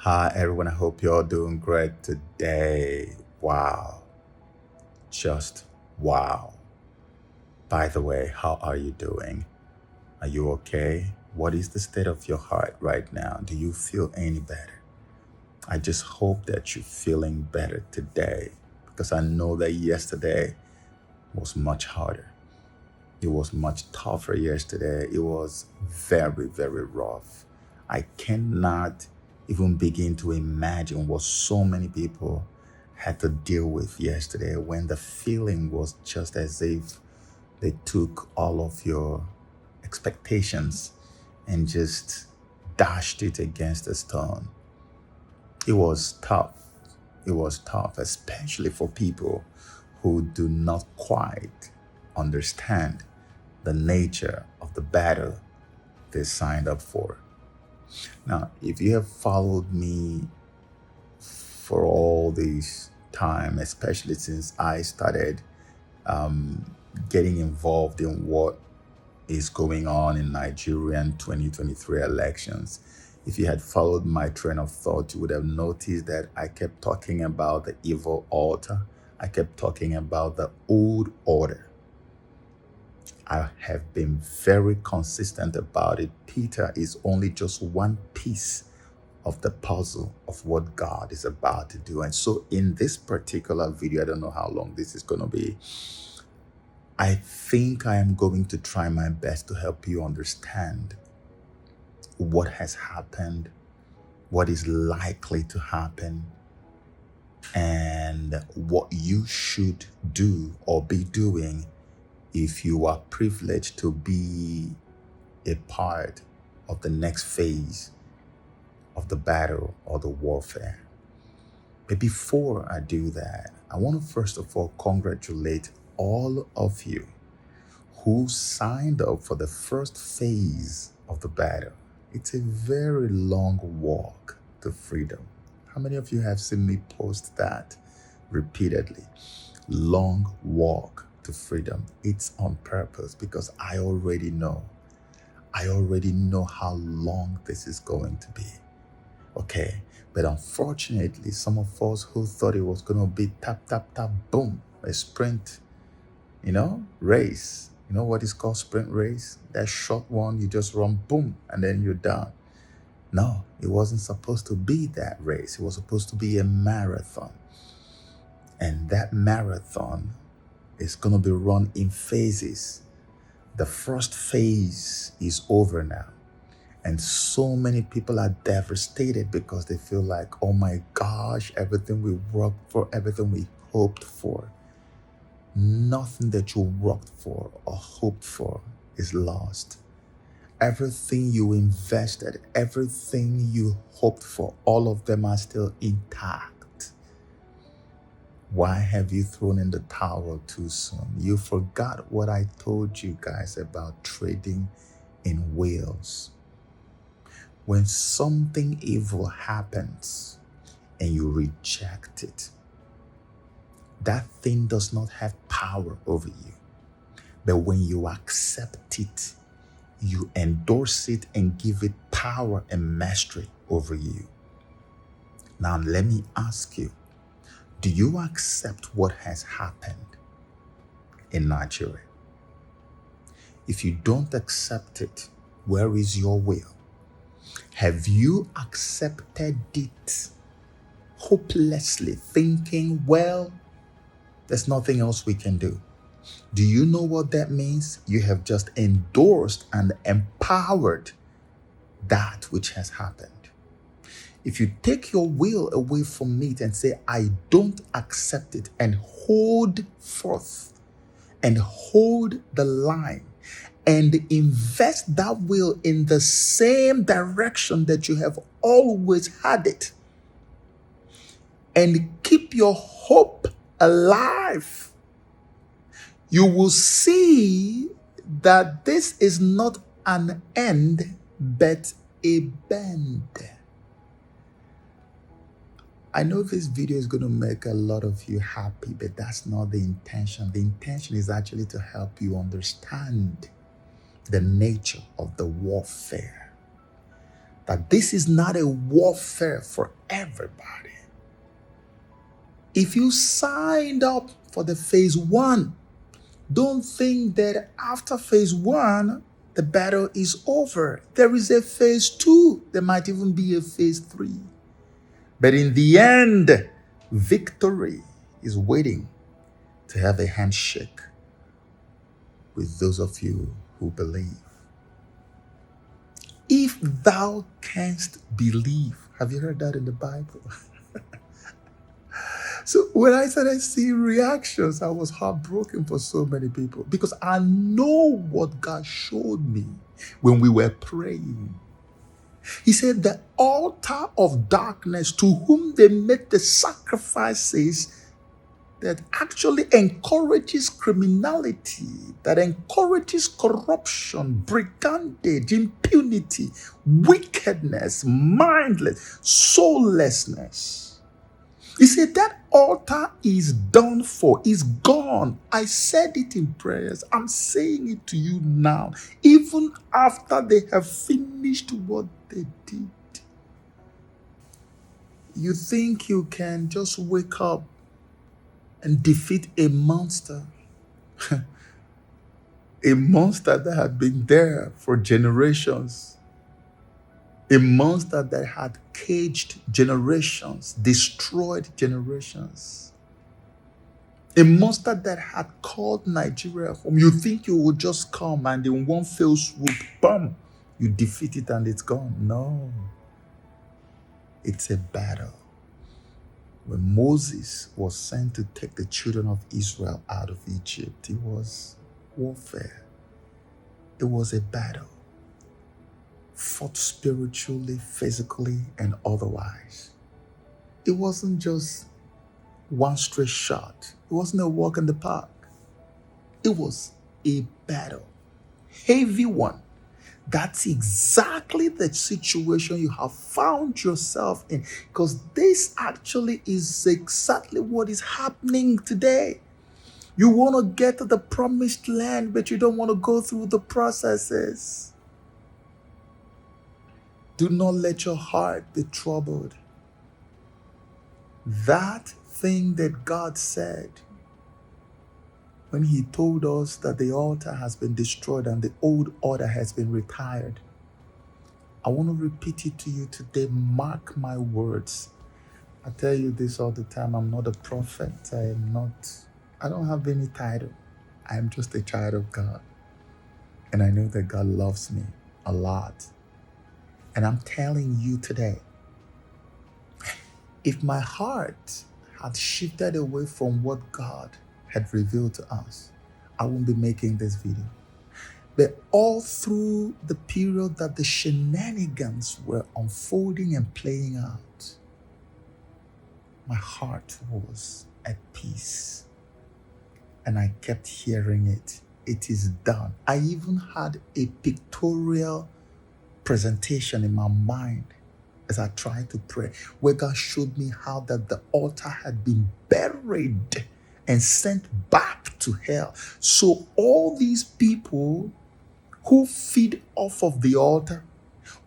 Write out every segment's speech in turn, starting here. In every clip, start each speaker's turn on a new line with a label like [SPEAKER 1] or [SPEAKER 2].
[SPEAKER 1] Hi, everyone. I hope you're doing great today. Wow. Just wow. By the way, how are you doing? Are you okay? What is the state of your heart right now? Do you feel any better? I just hope that you're feeling better today because I know that yesterday was much harder. It was much tougher yesterday. It was very, very rough. I cannot even begin to imagine what so many people had to deal with yesterday when the feeling was just as if they took all of your expectations and just dashed it against a stone. It was tough. It was tough, especially for people who do not quite understand the nature of the battle they signed up for. Now, if you have followed me for all this time, especially since I started getting involved in what is going on in Nigerian 2023 elections, if you had followed my train of thought, you would have noticed that I kept talking about the evil altar. I kept talking about the old order. I have been very consistent about it. Peter is only just one piece of the puzzle of what God is about to do. And so, in this particular video, I don't know how long this is going to be. I think I am going to try my best to help you understand what has happened, what is likely to happen, and what you should do or be doing if you are privileged to be a part of the next phase of the battle or the warfare. But before I do that, I want to first of all congratulate all of you who signed up for the first phase of the battle. It's a very long walk to freedom. How many of you have seen me post that repeatedly? Long walk to freedom. It's on purpose because I already know how long this is going to be. Okay. But unfortunately, some of us who thought it was going to be tap, tap, tap, boom, a sprint, race. You know what is called sprint race? That short one, you just run, boom, and then you're done. No, it wasn't supposed to be that race. It was supposed to be a marathon. And that marathon is going to be run in phases. The first phase is over now. And so many people are devastated because they feel like, oh my gosh, everything we worked for, everything we hoped for, nothing that you worked for or hoped for is lost. Everything you invested, everything you hoped for, all of them are still intact. Why have you thrown in the towel too soon? You forgot what I told you guys about trading in wheels. When something evil happens and you reject it, that thing does not have power over you. But when you accept it, you endorse it and give it power and mastery over you. Now, let me ask you, do you accept what has happened in Nigeria? If you don't accept it, where is your will? Have you accepted it hopelessly, thinking, well, there's nothing else we can do? Do you know what that means? You have just endorsed and empowered that which has happened. If you take your will away from it and say, I don't accept it, and hold forth and hold the line and invest that will in the same direction that you have always had it, and keep your hope alive, you will see that this is not an end, but a bend. I know this video is going to make a lot of you happy, but that's not the intention. The intention is actually to help you understand the nature of the warfare that this is not a warfare for everybody. If you signed up for the phase 1, don't think that after phase 1, the battle is over. There is a phase 2. There might even be a phase 3. But in the end, victory is waiting to have a handshake with those of you who believe. If thou canst believe. Have you heard that in the Bible? So when I started seeing reactions, I was heartbroken for so many people because I know what God showed me when we were praying. He said, the altar of darkness to whom they made the sacrifices that actually encourages criminality, that encourages corruption, brigandage, impunity, wickedness, mindless, soullessness. He said that altar is done for, is gone. I said it in prayers. I'm saying it to you now. Even after they have finished what they did. You think you can just wake up and defeat a monster? A monster that had been there for generations. A monster that had caged generations, destroyed generations. A monster that had called Nigeria home. You think you would just come and in one fell swoop, bam, you defeat it and it's gone. No. It's a battle. When Moses was sent to take the children of Israel out of Egypt, it was warfare. It was a battle. Fought spiritually, physically, and otherwise. It wasn't just one straight shot. It wasn't a walk in the park. It was a battle. Heavy one. That's exactly the situation you have found yourself in, because this actually is exactly what is happening today. You want to get to the promised land, but you don't want to go through the processes. Do not let your heart be troubled. That thing that God said when he told us that the altar has been destroyed and the old order has been retired, I want to repeat it to you today. Mark my words. I tell you this all the time. I'm not a prophet. I don't have any title. I am just a child of God. And I know that God loves me a lot. And I'm telling you today, if my heart had shifted away from what God had revealed to us, I wouldn't be making this video. But all through the period that the shenanigans were unfolding and playing out, my heart was at peace. And I kept hearing it. It is done. I even had a pictorial presentation in my mind as I tried to pray, where God showed me how that the altar had been buried and sent back to hell. So all these people who feed off of the altar,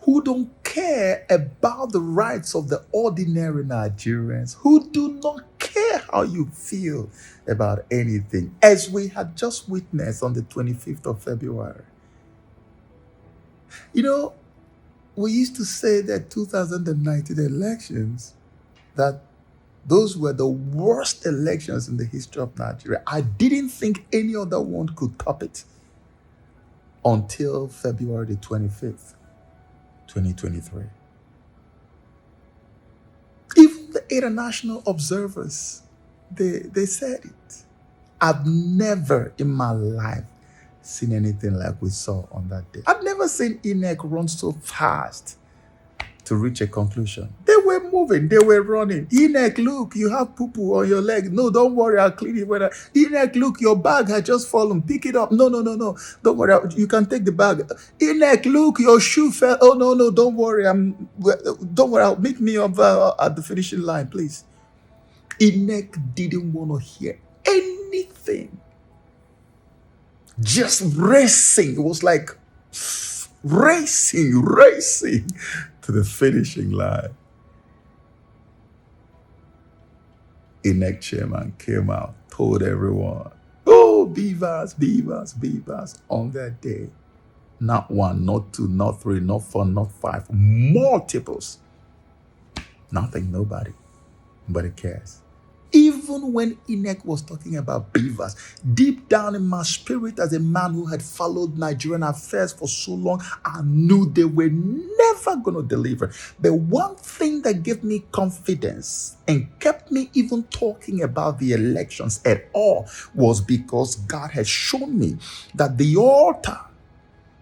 [SPEAKER 1] who don't care about the rights of the ordinary Nigerians, who do not care how you feel about anything, as we had just witnessed on the 25th of February. You know, we used to say that 2019 elections, that those were the worst elections in the history of Nigeria. I didn't think any other one could top it until February the 25th, 2023. Even the international observers, they said it. I've never in my life seen anything like we saw on that day. I've never seen INEC run so fast to reach a conclusion. They were moving, they were running. INEC, look, you have poo-poo on your leg. No, don't worry, I'll clean it. INEC, look, your bag has just fallen. Pick it up. No. Don't worry, you can take the bag. INEC, look, your shoe fell. Oh, no, don't worry. Don't worry, meet me up at the finishing line, please. INEC didn't want to hear anything. Just racing. It was like racing to the finishing line, Inec chairman came out, told everyone, oh, beavers, beavers, beavers. On that day, not one, not two, not three, not four, not five, multiples. Nothing, nobody cares. Even when Inec was talking about beavers, deep down in my spirit, as a man who had followed Nigerian affairs for so long, I knew they were never going to deliver. The one thing that gave me confidence and kept me even talking about the elections at all was because God had shown me that the altar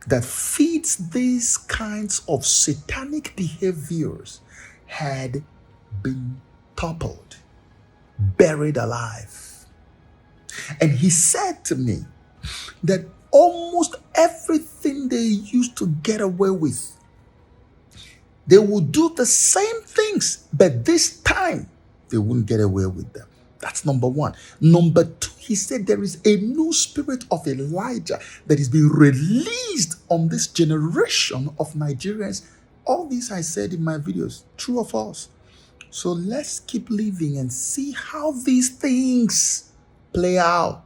[SPEAKER 1] that feeds these kinds of satanic behaviors had been toppled, buried alive. And he said to me that almost everything they used to get away with, they would do the same things, but this time they wouldn't get away with them. That's number one. Number two, he said there is a new spirit of Elijah that is being released on this generation of Nigerians. All this I said in my videos, true or false? So let's keep living and see how these things play out.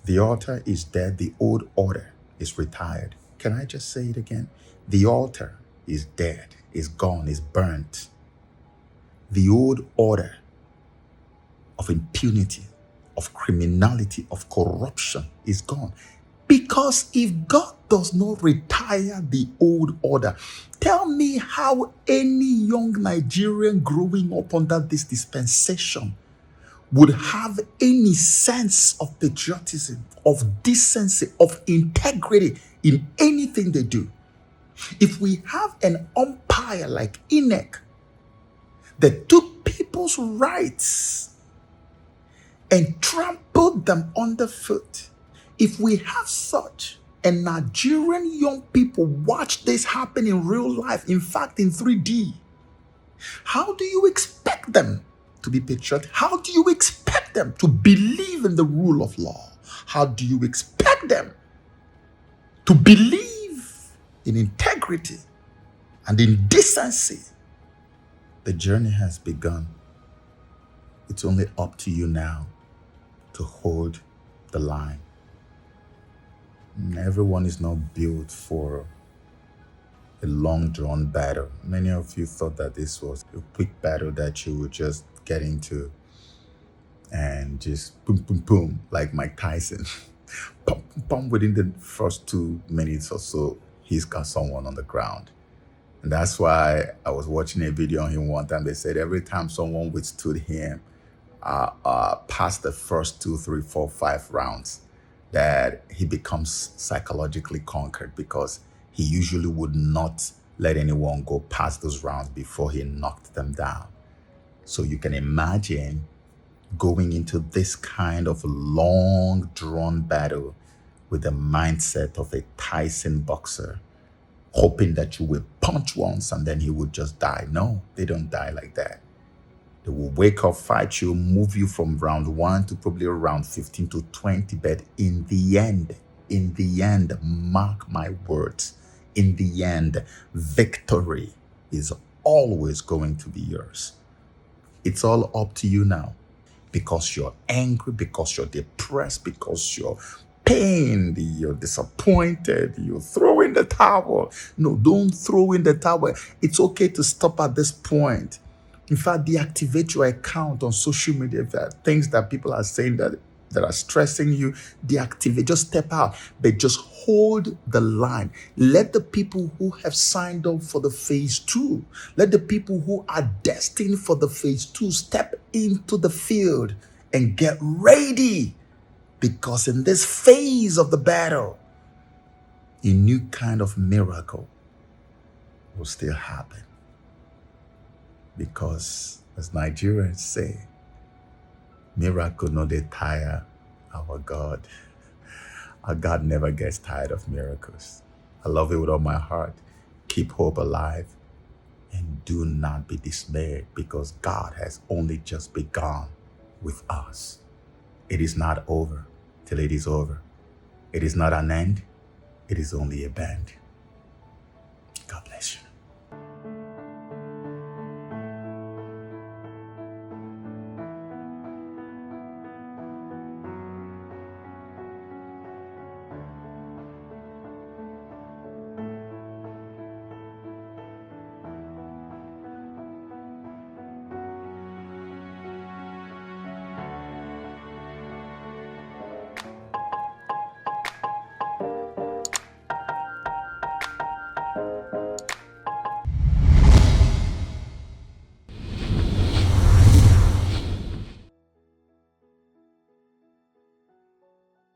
[SPEAKER 1] The altar is dead. The old order is retired. Can I just say it again? The altar is dead, is gone, is burnt. The old order of impunity, of criminality, of corruption is gone. Because if God does not retire the old order, tell me how any young Nigerian growing up under this dispensation would have any sense of patriotism, of decency, of integrity in anything they do. If we have an umpire like Inec that took people's rights and trampled them underfoot, if we have such, and Nigerian young people watch this happen in real life, in fact in 3D, how do you expect them to be patriotic? How do you expect them to believe in the rule of law? How do you expect them to believe in integrity and in decency? The journey has begun. It's only up to you now to hold the line. Everyone is not built for a long-drawn battle. Many of you thought that this was a quick battle that you would just get into and just boom, boom, boom, like Mike Tyson. Pum, pum, pum, within the first 2 minutes or so, he's got someone on the ground. And that's why I was watching a video on him one time. They said every time someone withstood him past the first 2, 3, 4, 5 rounds, that he becomes psychologically conquered, because he usually would not let anyone go past those rounds before he knocked them down. So you can imagine going into this kind of long drawn battle with the mindset of a Tyson boxer, hoping that you will punch once and then he would just die. No, they don't die like that. They will wake up, fight you, move you from round 1 to probably around 15 to 20. But in the end, mark my words, in the end, victory is always going to be yours. It's all up to you now, because you're angry, because you're depressed, because you're pained, you're disappointed, you throw in the towel. No, don't throw in the towel. It's okay to stop at this point. In fact, deactivate your account on social media. If there are things that people are saying that are stressing you, deactivate, just step out, but just hold the line. Let the people who have signed up for the phase 2, let the people who are destined for the phase 2 step into the field and get ready, because in this phase of the battle, a new kind of miracle will still happen. Because, as Nigerians say, miracle no dey tire our God. Our God never gets tired of miracles. I love it with all my heart. Keep hope alive and do not be dismayed, because God has only just begun with us. It is not over till it is over. It is not an end. It is only a bend.